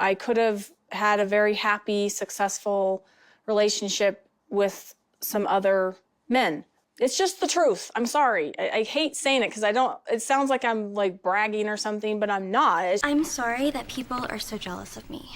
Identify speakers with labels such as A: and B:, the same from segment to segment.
A: I could have had a very happy, successful relationship with some other men. It's just the truth. I'm sorry. I hate saying it because it sounds like I'm like bragging or something, but I'm not.
B: I'm sorry that people are so jealous of me,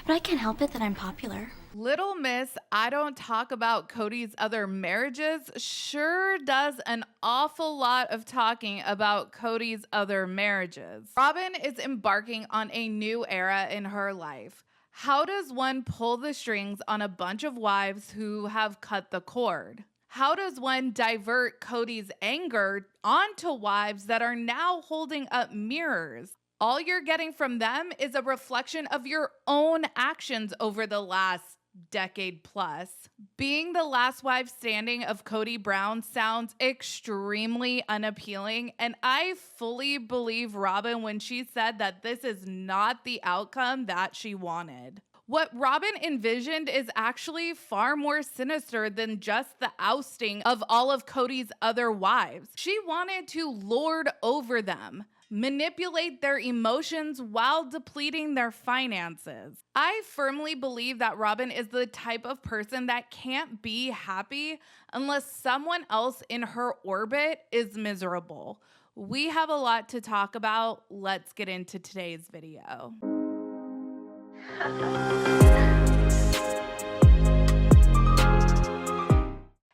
B: but I can't help it that I'm popular.
C: Little Miss I Don't Talk About Kody's Other Marriages sure does an awful lot of talking about Kody's other marriages. Robyn is embarking on a new era in her life. How does one pull the strings on a bunch of wives who have cut the cord? How does one divert Kody's anger onto wives that are now holding up mirrors? All you're getting from them is a reflection of your own actions over the last decade plus. Being the last wife standing of Kody Brown sounds extremely unappealing, and I fully believe Robyn when she said that this is not the outcome that she wanted. What Robyn envisioned is actually far more sinister than just the ousting of all of Kody's other wives. She wanted to lord over them, manipulate their emotions while depleting their finances. I firmly believe that Robyn is the type of person that can't be happy unless someone else in her orbit is miserable. We have a lot to talk about. Let's get into today's video.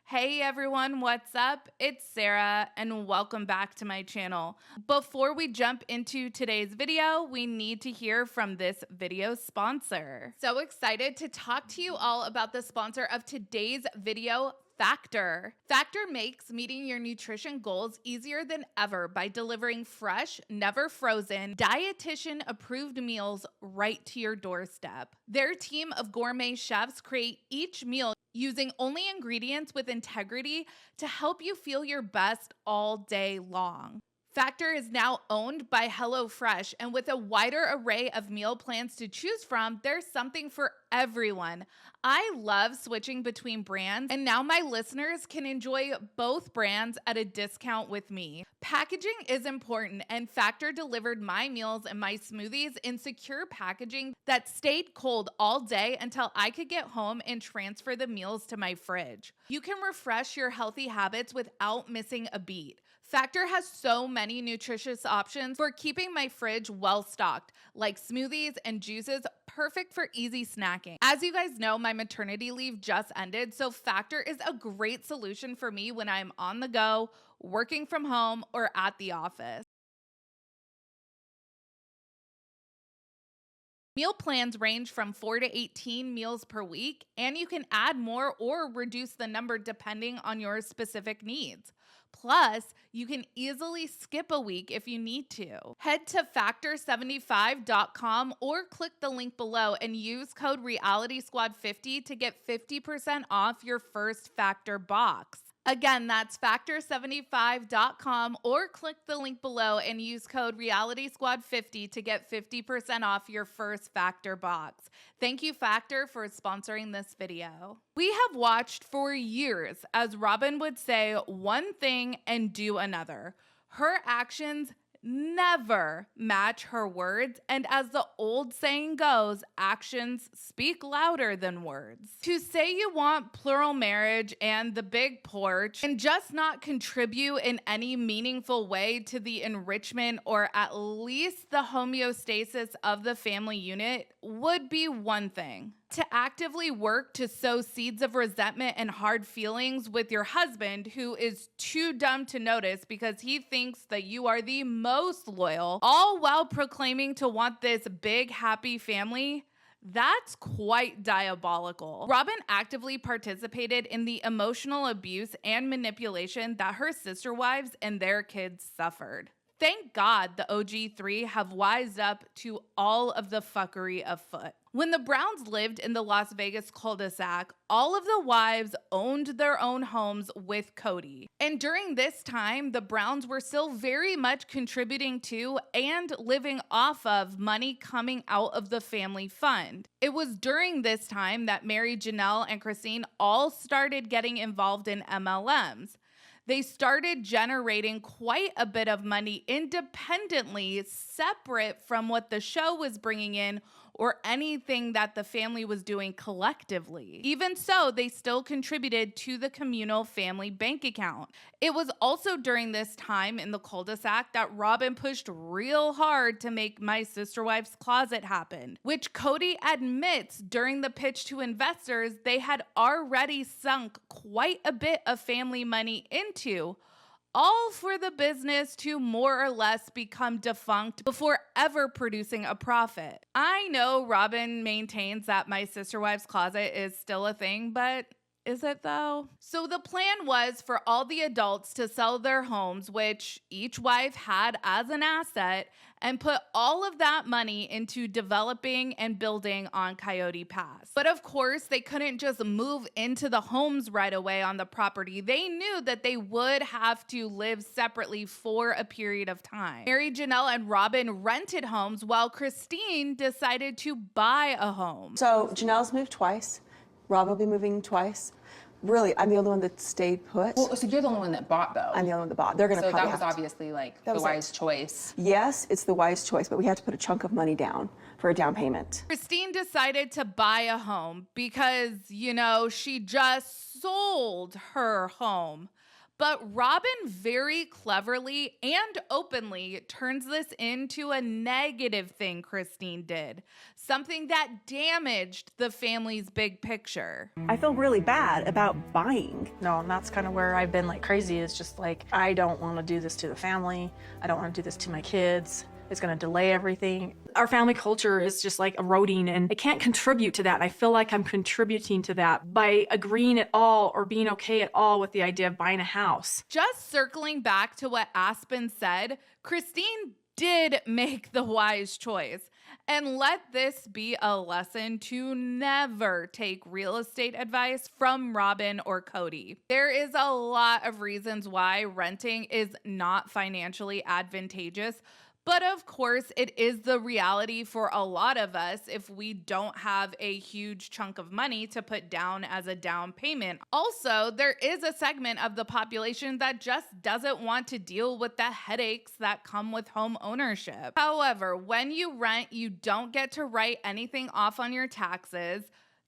C: Hey everyone, what's up? It's Sarah and welcome back to my channel. Before we jump into today's video, we need to hear from this video sponsor. So excited to talk to you all about the sponsor of today's video, Factor. Factor makes meeting your nutrition goals easier than ever by delivering fresh, never frozen, dietitian-approved meals right to your doorstep. Their team of gourmet chefs create each meal using only ingredients with integrity to help you feel your best all day long. Factor is now owned by HelloFresh, and with a wider array of meal plans to choose from, there's something for everyone. I love switching between brands, and now my listeners can enjoy both brands at a discount with me. Packaging is important, and Factor delivered my meals and my smoothies in secure packaging that stayed cold all day until I could get home and transfer the meals to my fridge. You can refresh your healthy habits without missing a beat. Factor has so many nutritious options for keeping my fridge well stocked, like smoothies and juices, perfect for easy snacking. As you guys know, my maternity leave just ended, so Factor is a great solution for me when I'm on the go, working from home, or at the office. Meal plans range from 4 to 18 meals per week, and you can add more or reduce the number depending on your specific needs. Plus, you can easily skip a week if you need to. Head to factor75.com or click the link below and use code realiteasquad50 to get 50% off your first Factor box. Again, that's factor75.com or click the link below and use code realiteasquad50 to get 50% off your first Factor box. Thank you, Factor, for sponsoring this video. We have watched for years as Robyn would say one thing and do another. Her actions never match her words, and as the old saying goes, actions speak louder than words. To say you want plural marriage and the big porch and just not contribute in any meaningful way to the enrichment or at least the homeostasis of the family unit would be one thing. To actively work to sow seeds of resentment and hard feelings with your husband, who is too dumb to notice because he thinks that you are the most loyal, all while proclaiming to want this big, happy family, that's quite diabolical. Robyn actively participated in the emotional abuse and manipulation that her sister wives and their kids suffered. Thank God the OG3 have wised up to all of the fuckery afoot. When the Browns lived in the Las Vegas cul-de-sac, all of the wives owned their own homes with Kody. And during this time, the Browns were still very much contributing to and living off of money coming out of the family fund. It was during this time that Mary, Janelle, and Christine all started getting involved in MLMs. They started generating quite a bit of money independently, separate from what the show was bringing in or anything that the family was doing collectively. Even so, they still contributed to the communal family bank account. It was also during this time in the cul-de-sac that Robyn pushed real hard to make My Sister Wife's Closet happen, which Kody admits during the pitch to investors they had already sunk quite a bit of family money into, all for the business to more or less become defunct before ever producing a profit. I know Robyn maintains that My Sister Wife's Closet is still a thing, but is it though? So the plan was for all the adults to sell their homes, which each wife had as an asset, and put all of that money into developing and building on Coyote Pass. But of course, they couldn't just move into the homes right away on the property. They knew that they would have to live separately for a period of time. Mary Janelle and Robyn rented homes while Christine decided to buy a home.
D: So Janelle's moved twice. Rob will be moving twice. Really, I'm the only one that stayed put.
E: Well, so you're the only one that bought, though.
D: I'm the only one that bought. They're going to
E: So
D: probably
E: that was
D: have to-
E: obviously like
D: That
E: the
D: was
E: wise choice.
D: Yes, it's the wise choice, but we had to put a chunk of money down for a down payment.
C: Christine decided to buy a home because, she just sold her home. But Robyn very cleverly and openly turns this into a negative thing Christine did, something that damaged the family's big picture.
F: I feel really bad about buying. No, and that's kind of where I've been like crazy, is just like, I don't want to do this to the family. I don't want to do this to my kids. It's going to delay everything. Our family culture is just like eroding, and I can't contribute to that. And I feel like I'm contributing to that by agreeing at all or being okay at all with the idea of buying a house.
C: Just circling back to what Aspen said, Christine did make the wise choice. And let this be a lesson to never take real estate advice from Robyn or Kody. There is a lot of reasons why renting is not financially advantageous. But of course, it is the reality for a lot of us if we don't have a huge chunk of money to put down as a down payment. Also, there is a segment of the population that just doesn't want to deal with the headaches that come with home ownership. However, when you rent, you don't get to write anything off on your taxes.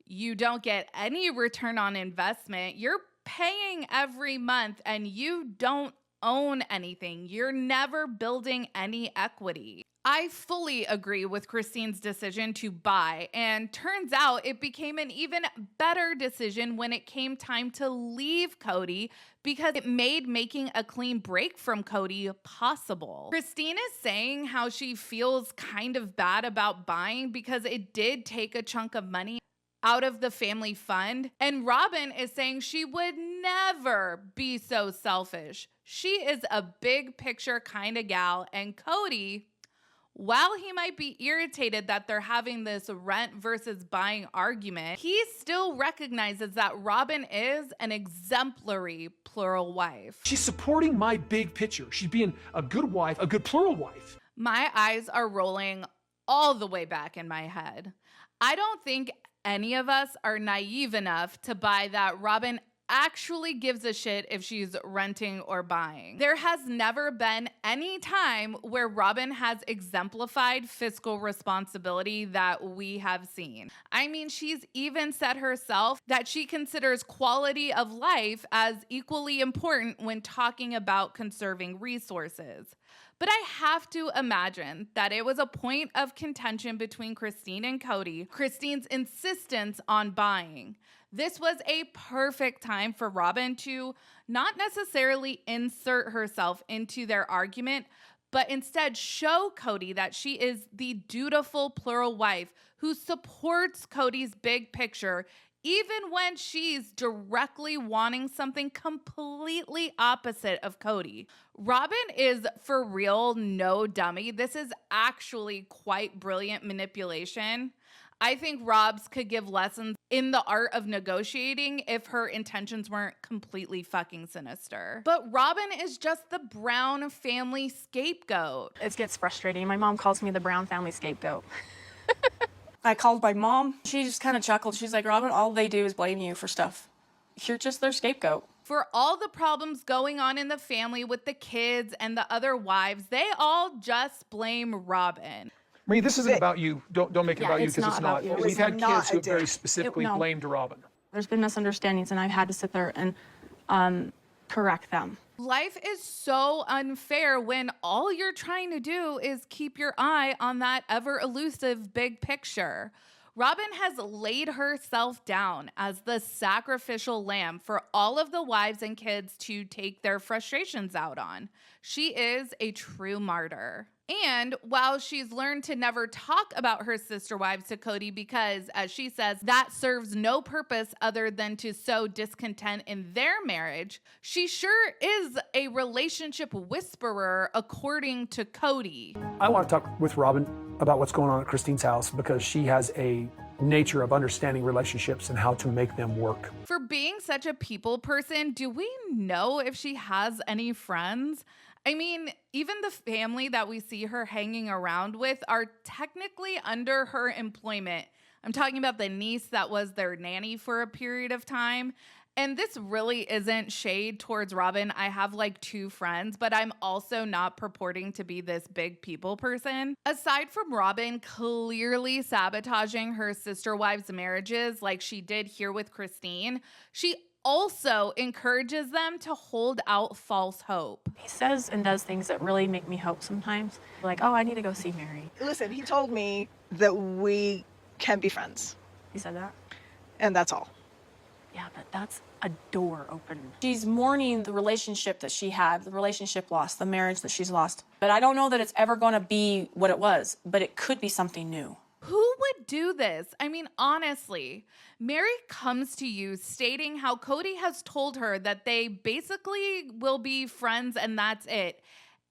C: You don't get any return on investment. You're paying every month and you don't own anything. You're never building any equity. I fully agree with Christine's decision to buy, and turns out it became an even better decision when it came time to leave Kody because it made making a clean break from Kody possible. Christine is saying how she feels kind of bad about buying because it did take a chunk of money out of the family fund, and Robyn is saying she would never be so selfish. She is a big picture kind of gal, and Kody, while he might be irritated that they're having this rent versus buying argument, he still recognizes that Robyn is an exemplary plural wife.
G: She's supporting my big picture. She's being a good wife, a good plural wife.
C: My eyes are rolling all the way back in my head. I don't think any of us are naive enough to buy that Robyn actually gives a shit if she's renting or buying. There has never been any time where Robyn has exemplified fiscal responsibility that we have seen. I mean, she's even said herself that she considers quality of life as equally important when talking about conserving resources. But I have to imagine that it was a point of contention between Christine and Kody, Christine's insistence on buying. This was a perfect time for Robyn to not necessarily insert herself into their argument, but instead show Kody that she is the dutiful plural wife who supports Kody's big picture, even when she's directly wanting something completely opposite of Kody. Robyn is for real no dummy. This is actually quite brilliant manipulation. I think Robs could give lessons in the art of negotiating if her intentions weren't completely fucking sinister. But Robyn is just the Brown family scapegoat.
F: It gets frustrating. My mom calls me the Brown family scapegoat.
A: I called my mom. She just kind of chuckled. She's like, Robyn, all they do is blame you for stuff. You're just their scapegoat.
C: For all the problems going on in the family with the kids and the other wives, they all just blame Robyn.
G: Marie, this isn't about you. Don't make it about you
A: it's
G: because
A: not
G: it's not.
A: about you.
G: We've
A: It's
G: had
D: not
G: kids who
D: a
G: have very
D: dig.
G: specifically
A: No.
G: blamed Robyn.
F: There's been misunderstandings, and I've had to sit there and correct them.
C: Life is so unfair when all you're trying to do is keep your eye on that ever elusive big picture. Robyn has laid herself down as the sacrificial lamb for all of the wives and kids to take their frustrations out on. She is a true martyr. And while she's learned to never talk about her sister wives to Kody because, as she says, that serves no purpose other than to sow discontent in their marriage, she sure is a relationship whisperer, according to Kody.
H: I want to talk with Robyn about what's going on at Christine's house because she has a nature of understanding relationships and how to make them work.
C: For being such a people person, do we know if she has any friends? I mean, even the family that we see her hanging around with are technically under her employment. I'm talking about the niece that was their nanny for a period of time. And this really isn't shade towards Robyn. I have like 2 friends, but I'm also not purporting to be this big people person. Aside from Robyn clearly sabotaging her sister wives' marriages like she did here with Christine, she also encourages them to hold out false hope.
F: He says and does things that really make me hope sometimes. Like, oh, I need to go see Mary.
I: Listen, he told me that we can be friends,
F: He said that?
I: and that's all.
F: Yeah, but that's a door open.
A: She's mourning the relationship that she had, the relationship lost, the marriage that she's lost. But I don't know that it's ever going to be what it was, but it could be something new.
C: Who would do this? I mean, honestly, Mary comes to you stating how Kody has told her that they basically will be friends and that's it.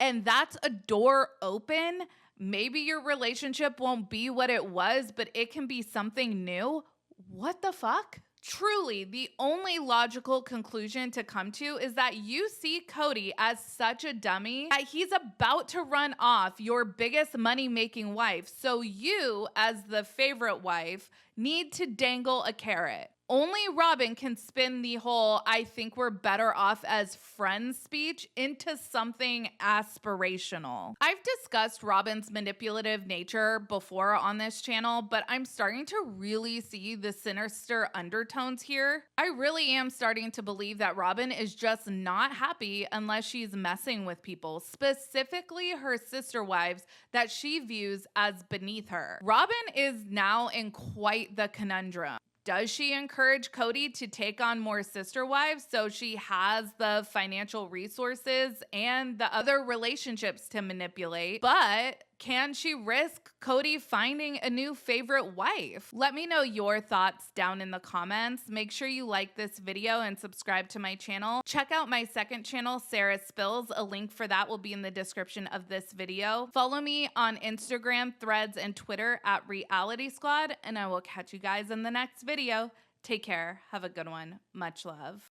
C: And that's a door open. Maybe your relationship won't be what it was, but it can be something new. What the fuck? Truly, the only logical conclusion to come to is that you see Kody as such a dummy that he's about to run off your biggest money-making wife. So you, as the favorite wife, need to dangle a carrot. Only Robyn can spin the whole "I think we're better off as friends" speech into something aspirational. I've discussed Robyn's manipulative nature before on this channel, but I'm starting to really see the sinister undertones here. I really am starting to believe that Robyn is just not happy unless she's messing with people, specifically her sister wives that she views as beneath her. Robyn is now in quite the conundrum. Does she encourage Kody to take on more sister wives so she has the financial resources and the other relationships to manipulate? But can she risk Kody finding a new favorite wife? Let me know your thoughts down in the comments. Make sure you like this video and subscribe to my channel. Check out my second channel, Sarah Spills. A link for that will be in the description of this video. Follow me on Instagram, Threads, and Twitter at Reality Squad, and I will catch you guys in the next video. Take care. Have a good one. Much love.